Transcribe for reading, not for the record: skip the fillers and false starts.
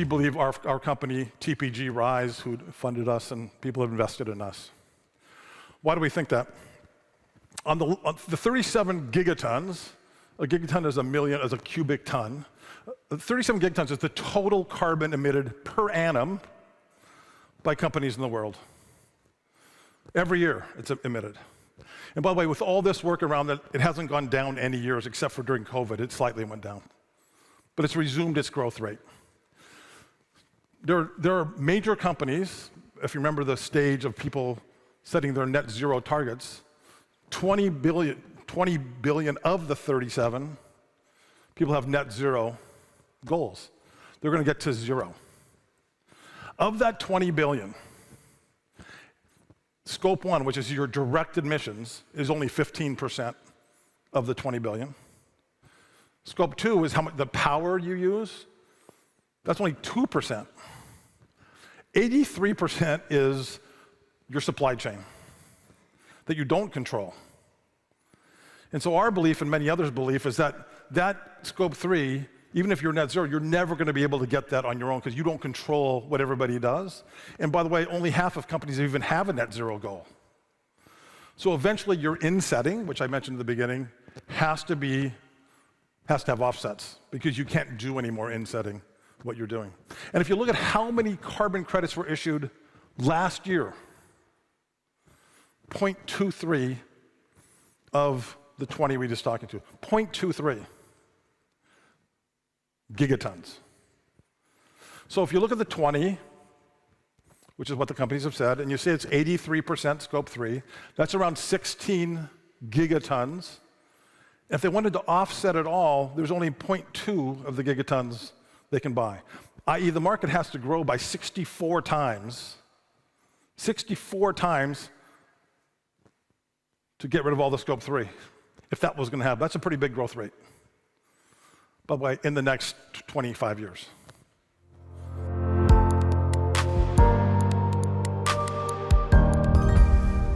we believe our company, TPG Rise, who funded us and people have invested in us. Why do we think that? On the 37 gigatons, a gigaton is a cubic ton. 37 gigatons is the total carbon emitted per annum by companies in the world. Every year it's emitted. And by the way, with all this work around it, it hasn't gone down any years except for during COVID. It slightly went down. But it's resumed its growth rate. There are major companies, if you remember the stage of people setting their net zero targets, 20 billion of the 37 people have net zero goals. They're going to get to zero. Of that 20 billion, Scope 1, which is your direct emissions, is only 15% of the 20 billion. Scope 2 is how much the power you use. That's only 2%. 83% is your supply chain that you don't control. And so our belief and many others' belief is that Scope 3, even if you're net zero, you're never going to be able to get that on your own because you don't control what everybody does. And by the way, only half of companies even have a net zero goal. So eventually your in-setting, which I mentioned at the beginning, has to have offsets because you can't do any more in-setting what you're doing. And if you look at how many carbon credits were issued last year, 0.23 of the 20 we just talking to, 0.23 gigatons. So if you look at the 20, which is what the companies have said, and you say it's 83% Scope 3, that's around 16 gigatons. If they wanted to offset it all, there's only 0.2 of the gigatons they can buy, i.e. the market has to grow by 64 times to get rid of all the Scope 3, if that was going to happen. That's a pretty big growth rate, by the way, in the next 25 years.